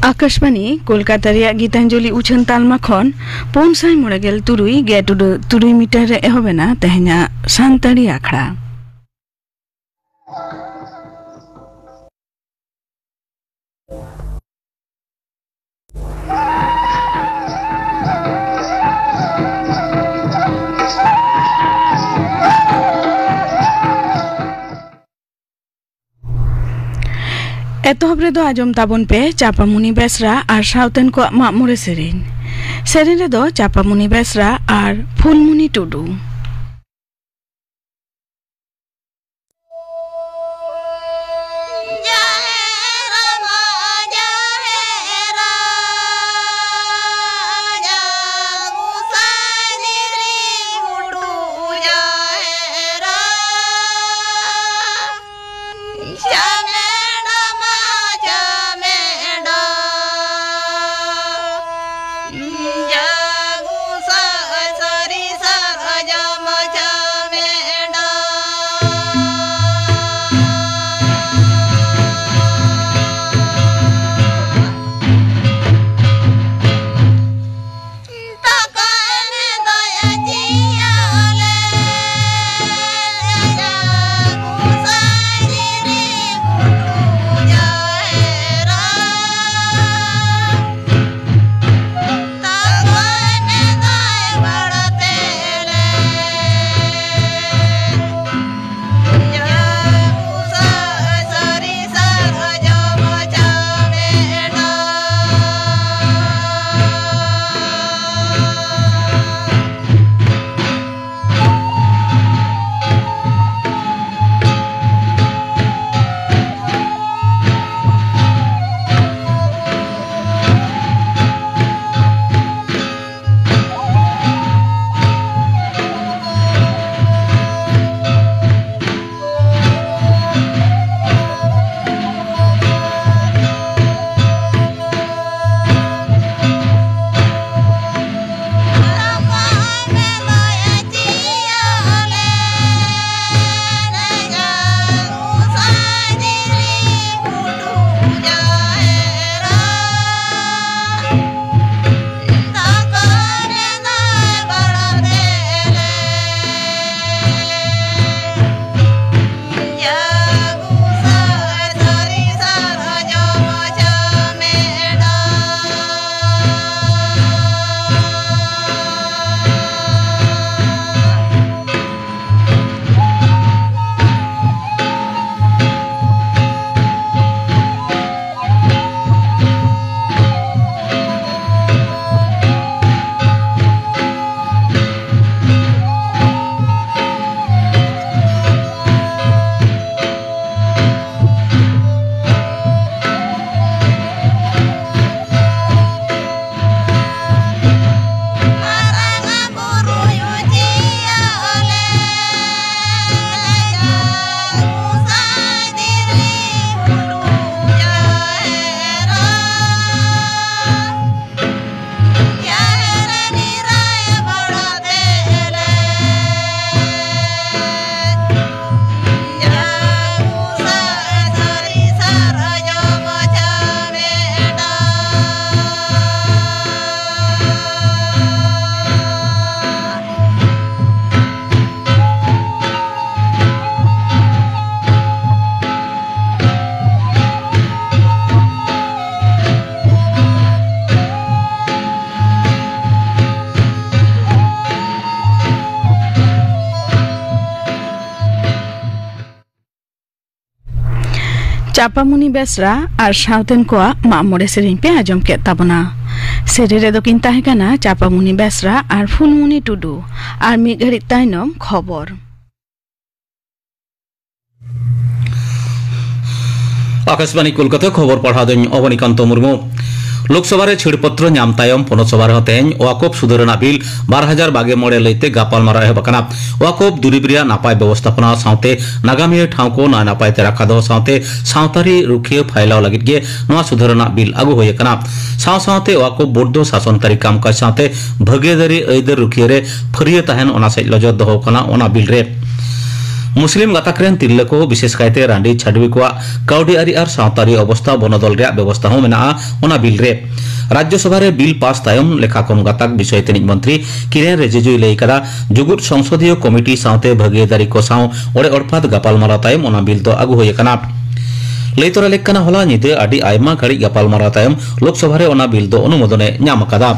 आकाशवाणी कोलकाता गीतांजलि उछन तालमा खन 593.3 मीटर एहबेना तेहना सानताड़ी आखड़ा एतहब रे दो आजम ताबन पे चापामुनि बेसरा और साउतेन को मामूरे सेरेन रे दो चापामुनि बेसरा और फुलमुनि टुडू चापामुनि बेसरा और साउतेन को मामूरे सेरेन पे आजम के ताबना सेरे रे दो किन ताहेकाना चापामुनि बेसरा और फुलमुनि टुडू और मिद घड़ी तायनम खबर आकाशवाणी कोलकाता खबर पढ़ा दिन अवनीकांत मुर्मू लोकसभा छिड़पत्र नाम तायम पनसभा तेज वाकफ सुधारणा बिल 2024 लैते गापालमारा एहबकना वाकफ दुरीब नापाय व्यवस्थापना साउते नागामी ठाव को ना नापायते राखा दो साउते सावतारी रुखिया फाइलाव लगित गे नवा सुधारणा बिल आगु होयकना साव सावते वाकफ बोर्ड दो शासनतारी कामकाज साउते भगेदारी ऐदर रुखिया रे फरिया तहन ओना से लजत दो कना ओना बिल रे मुस्लिम गाताक रेन तिरले को विशेष कायते रांडी छाडवी को काउडी आरी और सावतारी अवस्था बनदल रे व्यवस्था हो मेना ओना बिल रे राज्यसभा रे बिल पास तायम लेखाकम गाताक विषय तनिक मंत्री किरेन रिजिजू लई कदा जुगुट संसदीय कमिटी सावते भागीदारी को साव ओडे ओडपात गापालमारा तायम ओना बिल तो आगु होय कना लैतरा लेखना होला निदे आडी आयमा घड़ी गापालमारा तायम लोकसभा रे ओना बिल दो अनुमोदने ᱧᱟᱢ कदा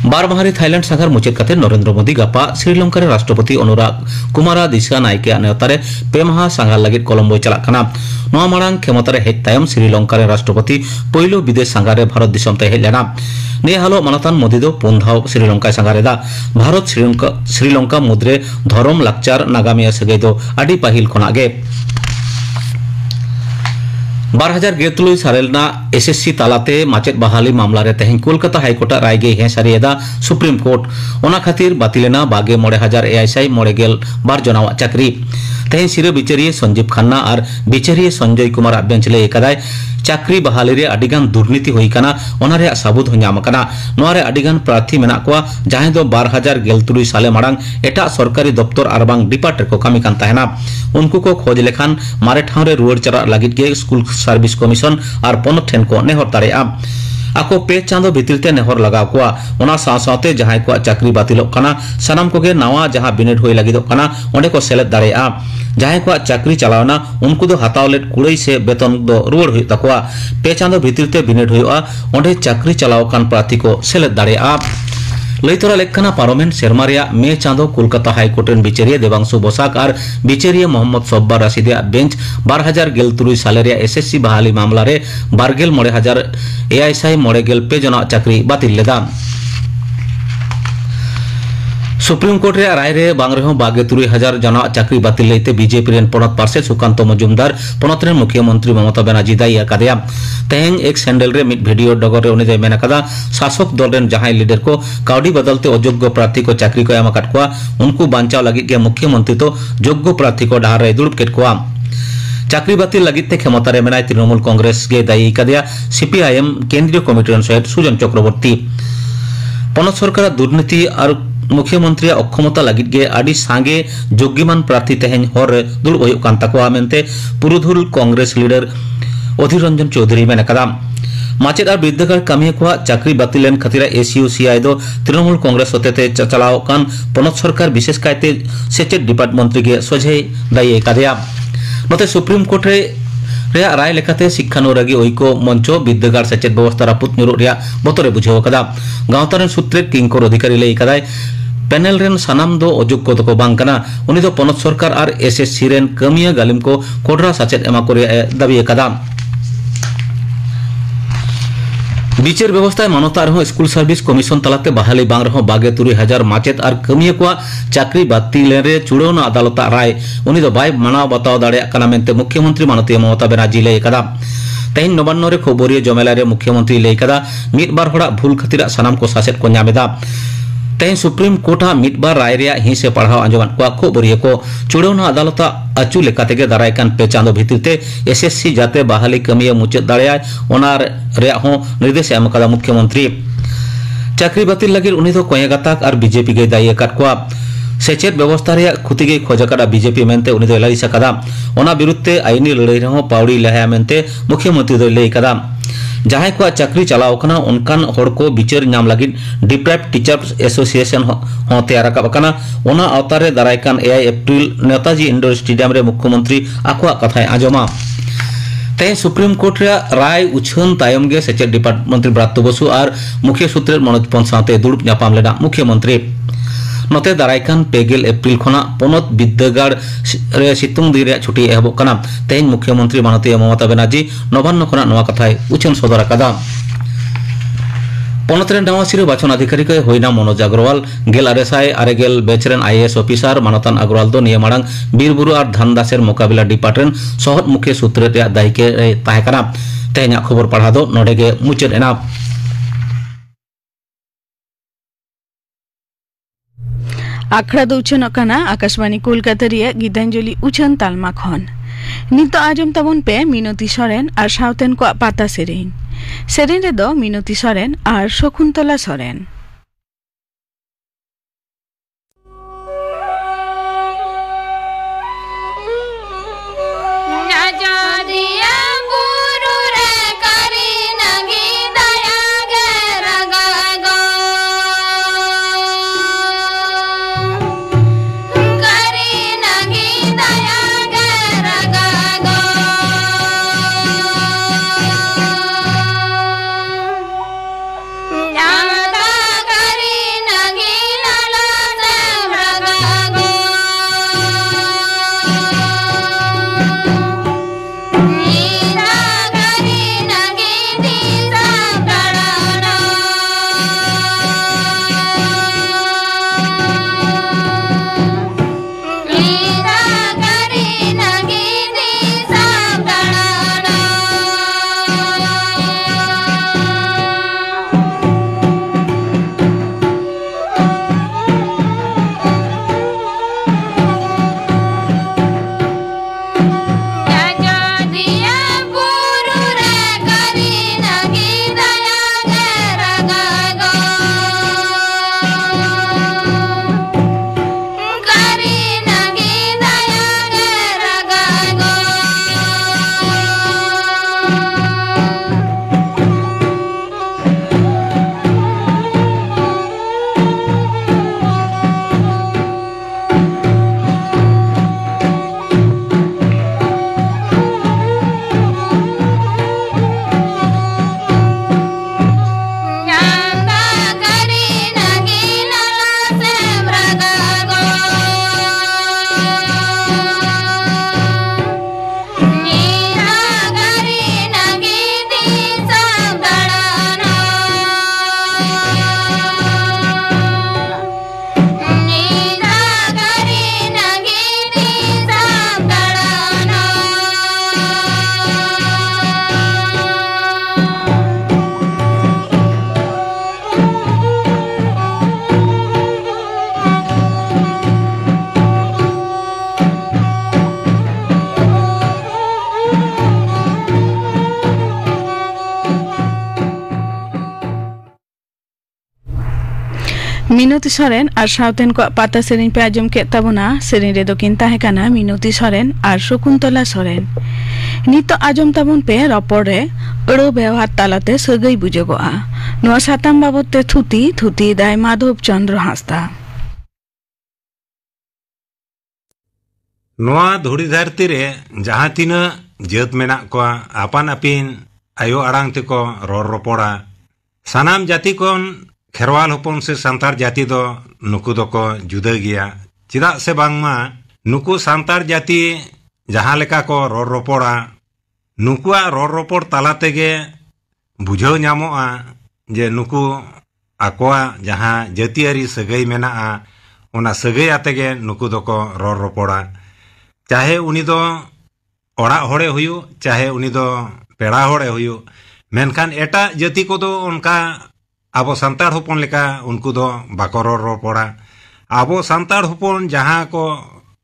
बारमाहारी थाईलैंड सागर मुचाद कते नरेंद्र मोदी गापा श्रीलंका राष्ट्रपति अनुराग कुमारा दिशा नायके नेवतारे पे माहा सांगार लगित कोलंबो चला कना नवा मांग खेमतारे हेज तायम श्रीलंका राष्ट्रपति पहिलो विदेश सांगारे भारत दिसम ते हेज लेना ने हालो मानतान मोदी दो पुनधाव श्रीलंका सांगारेदा भारत श्रीलंका मुद्रे धर्म लाकचार नागामिया सगै दो आडी पाहिल खनागे 2013 सालेना एसएससी तालाते माचेत बहाली मामला रे तेहें कोलकाता हाईकोर्ट रायगे हे सारियदा सुप्रीम कोर्ट ओना खातिर बातिलेना 22,000 एआईएसआई 92 जनावा चाकरी तेहें सिरे बिचारिये संजीव खन्ना और बिचारिये संजय कुमार अभ्यंचले एकदाय चाकरी बहाली रे अडिगान दुर्नीति होई कना ओना रे साबुत हो ᱧᱟᱢ कना नोआ रे अडिगान प्रार्थी मेना कोआ जहां दो 2013 साले मांग एटा सरकारी दफ्तर अरबांग डिपार्टमेंट को कामी कान ताहेना उनको को खोज लेखान मारे ठाव रे रुआर चरा लागित के स्कूल सर्विस कमीशन और पनत ठेन को नेहर तारेआ आको पे चांदो भितिरते नेहर लगाव कोआ ओना साथे जहां को चाकरी बातिलो कना सनाम कोगे नवा जहां बिनेट होई लागिदो कना ओंडे को सेलेद दारेआ जहां को चाकरी चलावना उनको दो हातावलेट कुड़ई से वेतन दो रुआर हुई तकोआ पे चांदो भितिरते बिनेट हुआ ओंडे चाकरी चलाव कान प्रार्थी को सेलेद दारेआ लैतरा लेखना पार्लामेंट सेरमारिया मे चांदो कोलकाता हाईकोर्ट रेन बिचारिया देवांशु बोसाक और बिचारिया मोहम्मद सब्बार रशीदिया बेंच 2013 साले रे एसएससी बहाली मामला रे 22,000 एआईएसआई 92 जना चाकरी बातिल लेदा सुप्रीम कोर्ट रे राय रे बांग रेहो 23,000 जना चाकरी बातिल लेते बीजेपी रेन पनत पार्षद सुकांत मजुमदार पनत रेन मुख्यमंत्री ममता बनर्जी दाई अकादया तेहें एक सैंडल रे मिड वीडियो डगर रे उनी मेना कदा शासक दल रेन जहां लीडर को काउडी बदलते अयोग्य प्रार्थी को चाकरी को एम काट कोआ उनको बांचाव लगी के मुख्यमंत्री तो योग्य प्रार्थी को डहार रे दुड़ुब केट कोआ चाकरी बातिल लगित क्षमता रे मेनाय तृणमूल कांग्रेस गे दाई कदिया सीपीआईएम केंद्रीय कमिटी रेन सहित सुजन चक्रवर्ती पनत सरकार दुर्नीति और मुख्यमंत्री अक्षमता लगित गे आडी सांगे योग्यमान प्रार्थी तेहें हर दुड़ुब हुई कान तकोआ मेनते पुरुधुल कांग्रेस लीडर अधीर रंजन चौधरी मेना कदा माचेद और बिद्दागार कामिया को चाकरी बातिलेन खातिर एसयूसीआई दो तृणमूल कांग्रेस होते चलाव कान पनत सरकार विशेष कायते सेचेट डिपार्टमेंट के सोझे दाई कदिया नते सुप्रीम कोर्ट रे राय लेखाते शिक्षानुरागी ऐक्य मंच बिद्दागार सेचेट व्यवस्था रापुत नुरु रे बतरे बुझाव कदा गांवतारेन सूत्रे किंकर अधिकारी लई कदाय पैनल रेन सनाम दो अयोग्य तो बांग कना उनी दो पनत सरकार और एसएससी रेन कमिया गालिम को कोडरा सचेत एमा करे दाबी कदा बिचार व्यवस्था मानता रहो स्कूल सर्विस कमीशन तलाते बहाली बांग रहो 23,000 माचेत और कमिया को चाकरी बातिल रे चुड़ौना अदालत राय उनी दो बाय मानाव बताव दाड़े कना मेनते मुख्यमंत्री माननीय ममता बनर्जी लई कदा तेहें नवान्न रे खबरिया जमेला रे मुख्यमंत्री लई कदा मिद बार होड़ा भूल खातिर सनाम को सासेत को ᱧᱟᱢᱮदा तेहें सुप्रीम कोर्ट मिड बार राय रे ही से पढ़ाव आंजमान को खबरिया को चुड़ौना अदालत अचु लेकाते गे दाराय कान पे चांदो भितिरते एसएससी जाते बहाली कमिया मुचाद दाड़ेया ओना रे हो निर्देश एम कदा मुख्यमंत्री चाकरी बातिल लगिर उनी दो कोयगाताक और बीजेपी गे दाई काट को सेचेत व्यवस्था रे खुति गे खोजकड़ा बीजेपी मेनते उनी दो लई सकदा ओना विरुद्धते आईनी लड़ाई रे पावड़ी लहा मेनते मुख्यमंत्री दो लई कदा जहां को चाकरी चलाव कना उनकान होड़ को बिचार नाम लगिन डिप्राइव टीचर्स एसोसिएशन हो तैयार कना ओना अवतारे दारायकान 8 अप्रैल नेताजी इंडोर स्टेडियम रे मुख्यमंत्री आकुआ कथाय आजमा तेहें सुप्रीम कोर्ट रे राय उछन तायम गे सेचेट डिपार्टमेंट मंत्री ब्रात्य बसु और मुख्य सूत्र मनोज पन साथे दुड़ुब ᱧᱟᱯᱟᱢ लेना मुख्यमंत्री नते दारायकान 2 अप्रैल खना पनत बिद्दागार रे सितुंग दिन रे छुट्टी एहब कना तेहें मुख्यमंत्री माननीय ममता बनर्जी नवान्न खना नवा कथाय उछन सदर कदा पनत रे नवासिर बाचन अधिकारी को होइना मनोज अग्रवाल 1996 बैच रेन आईएएस ऑफिसर मानतान अग्रवाल दो निये मांग बीरबुरु और धनदासेर मुकाबिला डिपार्टमेंट सहत मुख्य सूत्र रे दायके ताहे कना तेहें खबर पढ़ा दो नोडेगे मुचाद एना आखड़ा दो उछन आकाशवाणी कोलकाता रिया गीतांजलि उछन तालमा खन नित आजम तबन पे मिनती सरेन और साउतेन को पाता सेरेन सेरेन रे दो मिनती सरेन और शकुंतला सरेन मीनती सोरेन और साउथेन को पाता सेरेन पे आजम के तबना सेरेन रे दोकिन ताहेकाना मीनती सोरेन और शकुंतला सोरेन नितो आजम तबन पे रपड़ रे अड़ो व्यवहार तालाते सगई बुझगोआ नोआ साताम बाबते थुती दाय माधव चंद्र हांसदा नोआ धुड़ी धरती रे जहाँ तीना जात मेना को आपान आपिन आयो आड़ांग तेको रोर रोपड़ा सानाम जाति कोन खेरवाल होपन से सांतार जाति दो नुकु दो को जुदा गया चिदा से बांगमा नुकु सांतार जाति जहाँ लेका को रोर रोपड़ा नुकुआ रोर रोपड़ ताला तेगे बुझाव ᱧᱟᱢᱚᱜᱼᱟ जे नुकु आकोआ जहाँ जातियारी सगई मेनाआ ओना सगई आतेगे नुकु दो को रोर रोपड़ा चाहे उनी दो ओड़ा होड़े हुयु चाहे उनी दो पेड़ा होड़े हुयु मेनखान एटा जाति को दो उनका आबो सांतार होपन लेका उनको दो बाको रोर रोपड़ा आबो सांतार होपन जहाँ को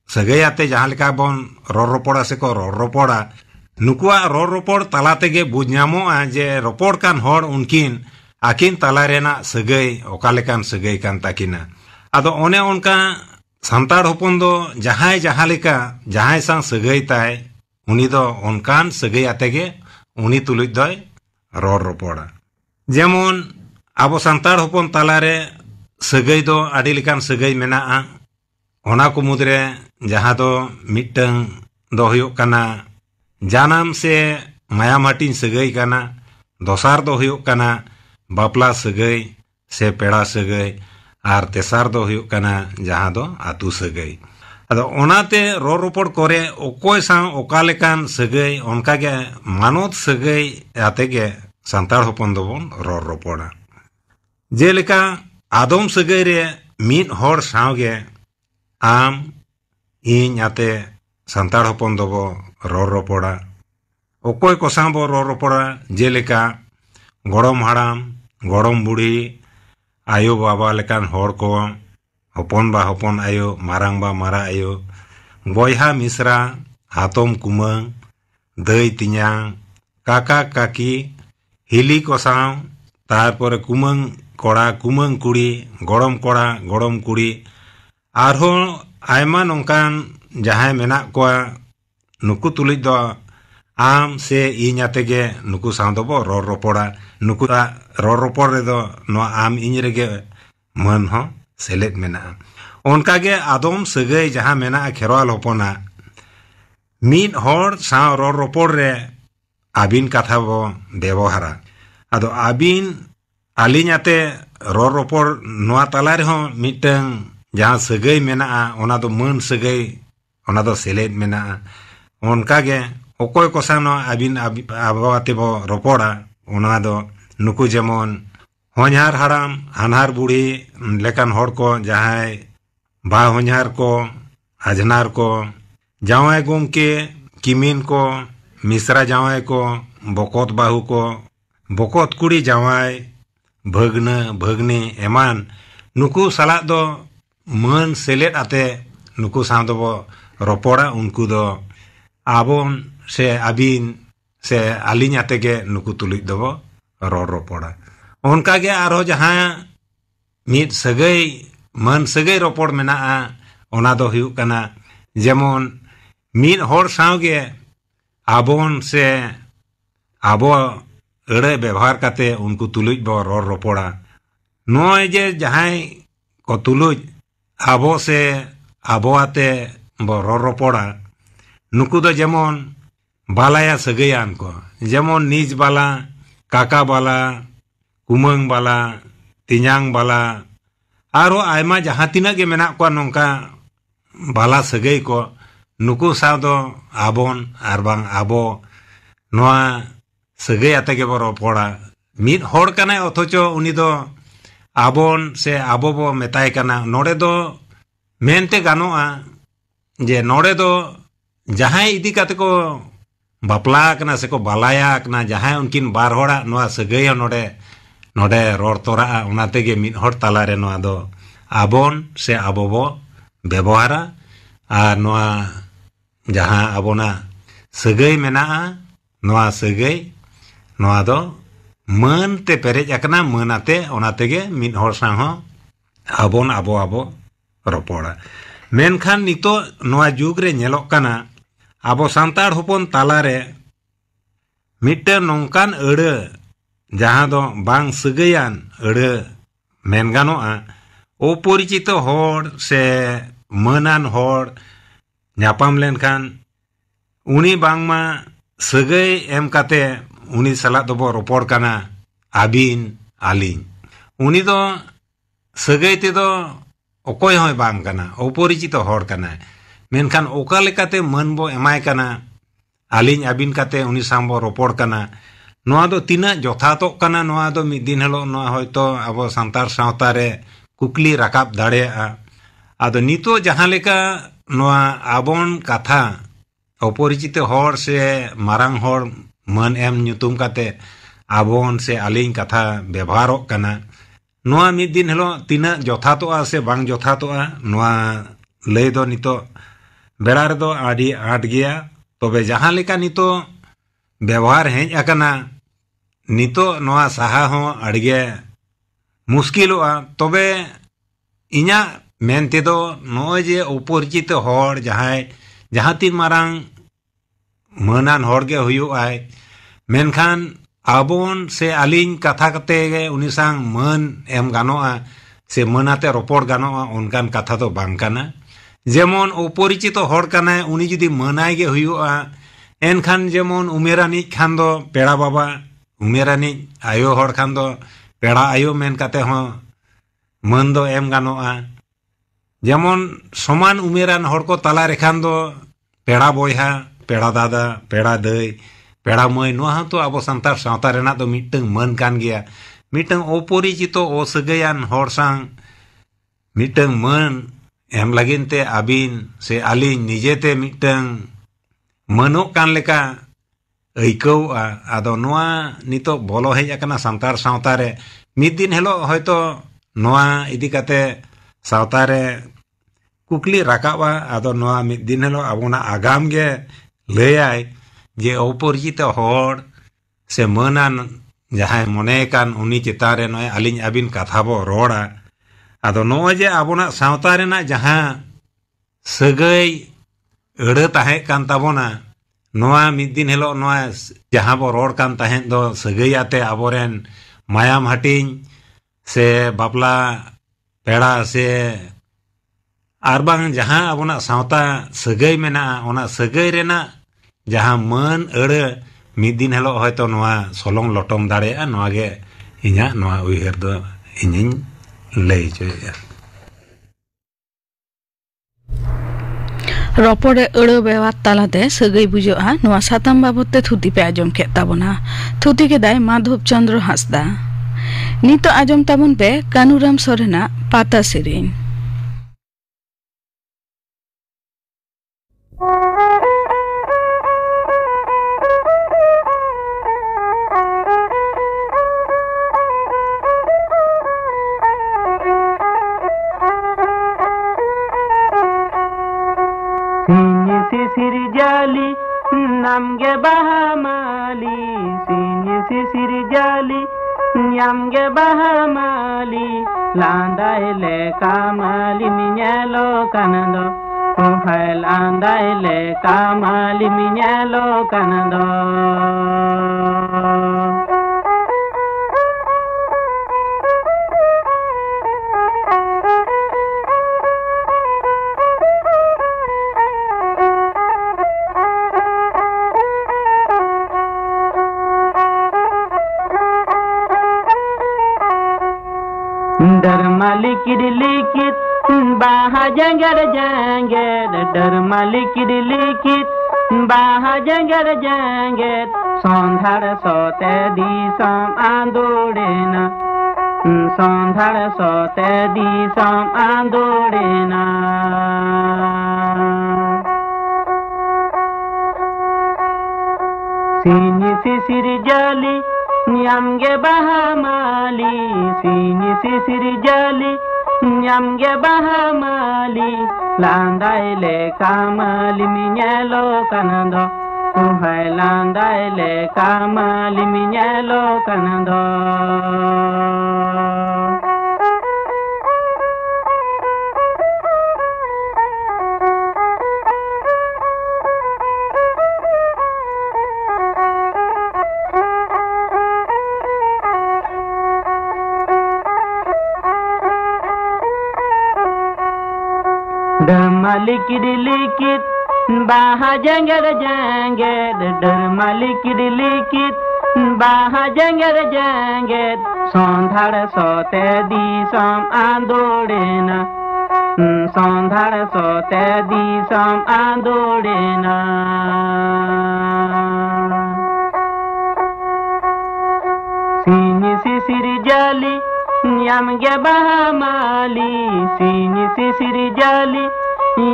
सगई आते जहाँ लेका बोन रोर रोपड़ा से को रोर रोपड़ा नुकुआ रोर रोपड़ ताला तेगे बुझ ᱧᱟᱢᱚᱜᱼᱟ जे रोपड़ कान होड़ उनकिन आकिन ताला रेना सगई ओका लेकान सगई कान ताकिना आदो ओने उनका सांतार होपन दो जहाँ लेका जहाँ सा सगई ताय उनी दो उनकान सगई आतेगे उनी तुलुज दोय रोर रोपड़ा जेमन आबो सांतार होपन तालारे सगई दो आडी लेकान सगई मेनाआ ओना को मुद्रे जहाँ दो मिटंग दो हुयुग काना जानाम से मायाम हाटिन सगई काना दोसार दो हुयुग काना बापला सगई से पेड़ा सगई आर तेसार दो हुयुग काना जहाँ दो आतु सगई अदो ओनाते रोर रोपड़ करे ओकोय सा ओका लेकान सगई ओनका गे मानोत सगई आतेगे सांतार होपन दोबन रोर रोपड़ा जेलेका आदम सगई रे मीद होड़ सावगे आम इन आते सांतार होपन दोबो रोर रोपड़ा ओकोय को साबो रोर रोपड़ा जेलेका गड़म हाड़ाम गड़म बुढ़ी आयो बाबा लेकान होड़ को होपन बा होपन आयो मारांग बा मारा आयो बयहा मिश्रा हातम कुमंग दई तिन्यांग काका काकी हिली को साव तारपरे कुमंग कोड़ा कुमंग कुड़ी गड़म कोड़ा गड़म कुड़ी आरहो आयमा नोंकान जहां मेना को नुकु तुलिज दो आम से इन आतेगे नुकु साव दो रोर रोपड़ा नुकु रोर रोपड़ रे दो नो आम इन रेगे मन हो सेलेद मेना उनका गे आदम सगई जहाँ मेना खेरवाल होपना मीद होड़ साव रोर रोपड़ रे आबिन कथा बो व्यवहारा आदो आबिन आलिन आते रोर रोपड़ नोआ ताला रे हो मिटंग जहाँ सगई मेना ओना दो मन सगई ओना दो सेलेद मेना उनका गे ओकोय कोसानो आबिन आबाते बो रोपड़ा ओना दो नुकु जेमन होनहार हाड़ाम हानहार बुढ़ी लेकान होड़ को जहाँ बा होनहार को आजनार को जावाय गोमके किमिन को मिश्रा जावाय को बकोत बाहू को बकोत कुड़ी जावाय भगना भगनी एमान नुकु साला दो मन सेलेद आते नुकु साव दो रोपड़ा उनको दो आबोन से आबिन से आलिन आतेगे नुकु तुलिज दो रोर रोपड़ा उनका गे आरो जहाँ मीद सगई मन सगई रोपड़ मेना ओना दो हुयुग काना जेमन मीद होड़ सावगे आबोन से आबो अड़े व्यवहार काते उनको तुलुज बो रोर रोपड़ा नोय जे जहाँ को तुलुज आबो से आबो आते बो रोर रोपड़ा नुकु दो जेमन बालाया सगईयान को जेमन निज बाला काका बाला कुमंग बाला तिन्यांग बाला आरो आयमा जहाँ तीना गे मेना को नोंका बाला सगई को नुकु साव दो आबोन आरबांग आबो नोआ सगई आतेगे बो रोपड़ा मीद होड़ काना अथचो उनी दो आबोन से आबो बो मेताय काना नोड़े दो मेनते गानोआ जे नोड़े दो जहाँ इदी काते को बापला कना से को बालाया कना जहाँ उनकिन बार होड़ा नोआ सगई नोड़े नोड़े रोर तोरा ओना तेगे मीद होड़ ताला रे नोआ दो आबोन से आबो बो व्यवहारा आर नोआ जहाँ आबोना सगई मेना नोआ सगई नोआ दो मन ते पेरेज अकना मन आते ओना तेगे मीद होड़ सां हो abo ropora. Menkhan nito noa jug re nyelok kana abo santar hopon talare mitte nongkan ere jaha do bang segayan ere men ganoa oporichito hor se manan hor nyapam lenkhan uni bangma segai em kate uni salat do ropor kana abin aling. Uni do segai te do okoy hoy bang kana oporichito hor kana. Menkhan oka lekate man bo emai kana aling abin kate uni sambo ropor kana. Noa do tina jothato kana noa do mid din helo noa hoyto abo santar sawta re kukli rakap daᱲᱮᱭᱟᱜᱼᱟ. ado nito jahan leka noa abon katha oporichito hor se marang hor man em nyutum kate abon se aling katha bebharok kana. Noa mid din helo tina jothato se bang jothato noa lay do nito bera redo adi aat geya. Tobe jahan leka nito ব্যবহার hedge আকানা নিতো নোয়া সাহা হো আড়গে মুশকিলওয়া তবে ইñা মেনতে দো নয় যে অপরিচিত হড় জাহাতিন Marang মানান হড়গে হুয়ুআই মেনখান আবন সে আলিñ কথা কতে গে উনি সাং মান এম গানোআ সে মানাতে রপড় গানোআ অনকান কথা তো বাং কানা যেমন অপরিচিত হড় কানায় উনি যদি মানাই গে হুয়ুআ এনখান যেমন উমেরানিক খান দো পেড়া বাবা উমেরানিক আয়ো হড় খান দো পেড়া আয়ো মেন কাতে হ মান দো এম গানোআ যেমন সমান উমেরান হড় কো তালা রেখান দো পেড়া বয়হা পেড়া দাদা পেড়া দই পেড়া মই নোয়া তো আবো সান্তার সাঁওতা রেনাক দো মিটটাং মান কান গিয়া মিটটাং অপরিচিত অসগায়ান হড় সাং মিটটাং মান M লাগিনতে আবিন say আলিñ নিজেতে মিটটাং manok kan leka aikau ado noa nito bolo hej akana santar sawta re mid din helo hoyto noa idi kate sawta re kukli rakaba ado noa mid din helo abona agam ge leyai je oporichito hor se manan jahay mone kan uni chitare noy aliñ abin katha bo roda ado noa je abona sawta re na jaha sagai ere tahe kan tabona noa mid din helo noa jaha bo ror kan tahen do sagai ate aboren mayam hatiñ se bapla peda se arbang jaha abona sawta sagai mena ona sagai rena jaha man ere mid din helo hoyto noa solong lotom daড়েᱭᱟᱜᱼᱟ noa ge iña noa uiher do iñiñ lay choya রপরে এড়ো ব্যবহার তালাতে সগৈ বুঝোয়া নোয়া সাতাম বাবদতে থুতি pay আজম কে তাবনা থুতি কে দায় মাধব চন্দ্র হাসদা নিতো আজম তাবন pay কানুরাম সরেনা পাতা serene Sirjali namge bahamali sinye sirjali namge bahamali landa ele kamali minyalo kanando hai landa ele kamali minyalo kanando Darmalik likit baha jangar janget Darmalik likit baha jangar janget Sondhar sote di sam andorena Sondhar sote di sam andorena Sinyi sisir jali Nyamge bahamali sinyi sisir jali Nyamge bahamali landaile kamali minyalo kanando Tuhai landaile kamali minyalo kanando Damalikidlikit baha jengger jengger Damalikidlikit baha jengger jengger Sondhar sote di som andorena Sondhar sote di som andorena Sini sisir jali Yamge bahamali Sini sisir jali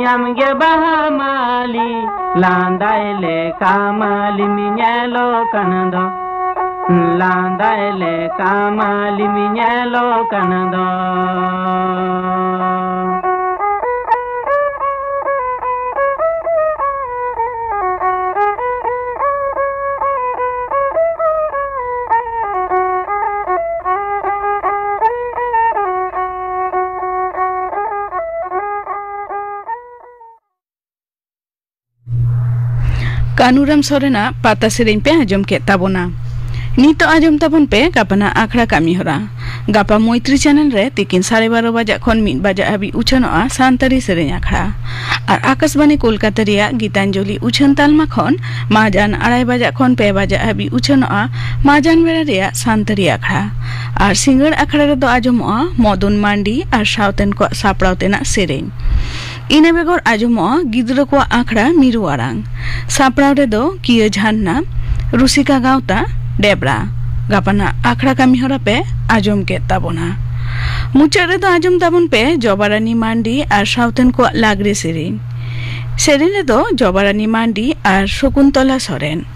Yamge bahamali Landaile kamali minyelo kanando Landaile kamali minyelo kanando Kanuram Sorena pata sereng pe ajom ke tabona nito ajom tabon pe kapana akhra kami hora gapa Moitri channel re tikin 12:30 baja khon 1 baja habi uchanoa santari sereng akhra ar Akashbani Kolkata ria Gitanjoli uchan talma khon majan 2:30 baja khon 5 baja habi uchanoa majan bera ria santari akhra ar singar akhra re do ajomoa Modon Mandi ar Sauten ko saprautena sereng ina begor ajomo gidro ko akhra miru arang saprau re do kiyo jhanna Rusika Gauta Debra gapana akhra kami hora pe ajom ke tabona muchar re do ajom tabon pe Jobarani Mandi ar Sauten ko lagre sereng re do Jobarani Mandi ar Shakuntola Soren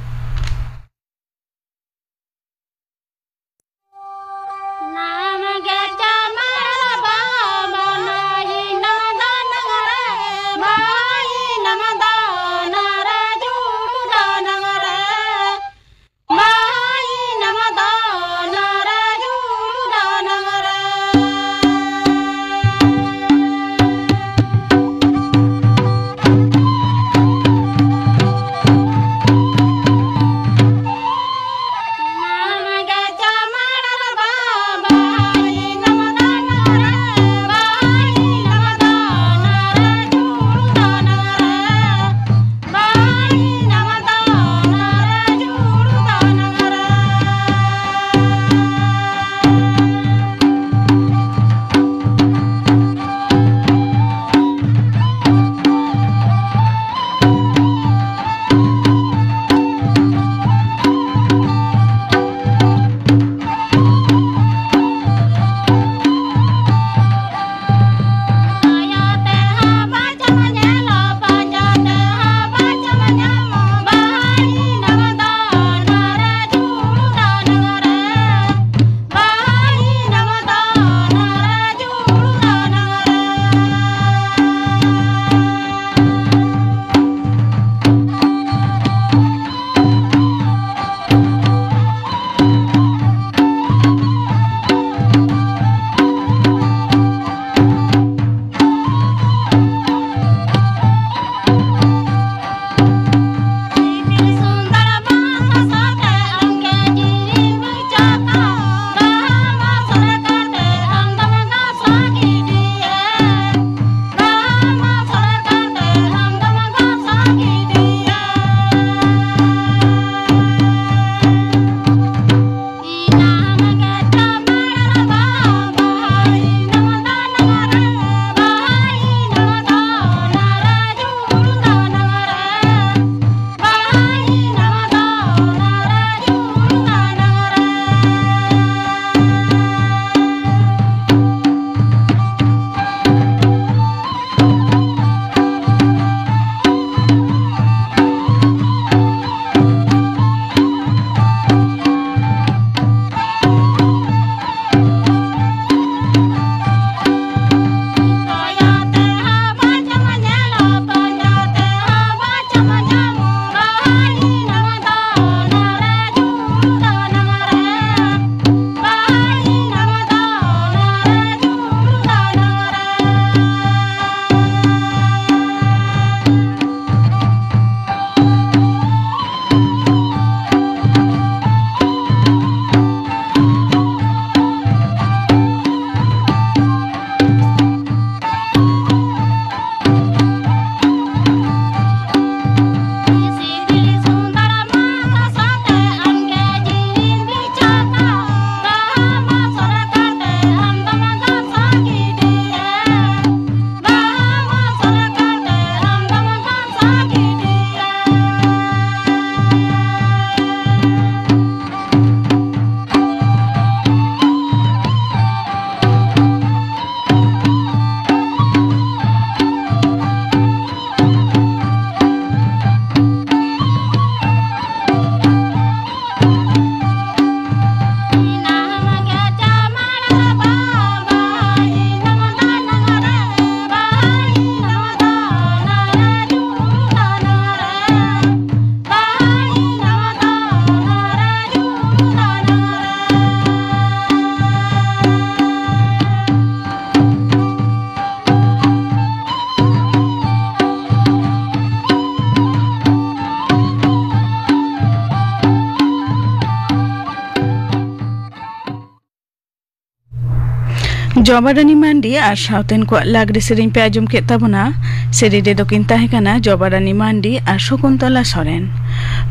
जबारानी मांडी और साउतेन को लागरे सेरें पे आजम के तबना सेरे रे दो किन ताहेकाना जबारानी मांडी और शकुंतला सोरेन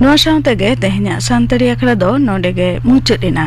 नोआ साउते गे तेहना सांतरी आखड़ा दो नोडे गे मुचाद एना।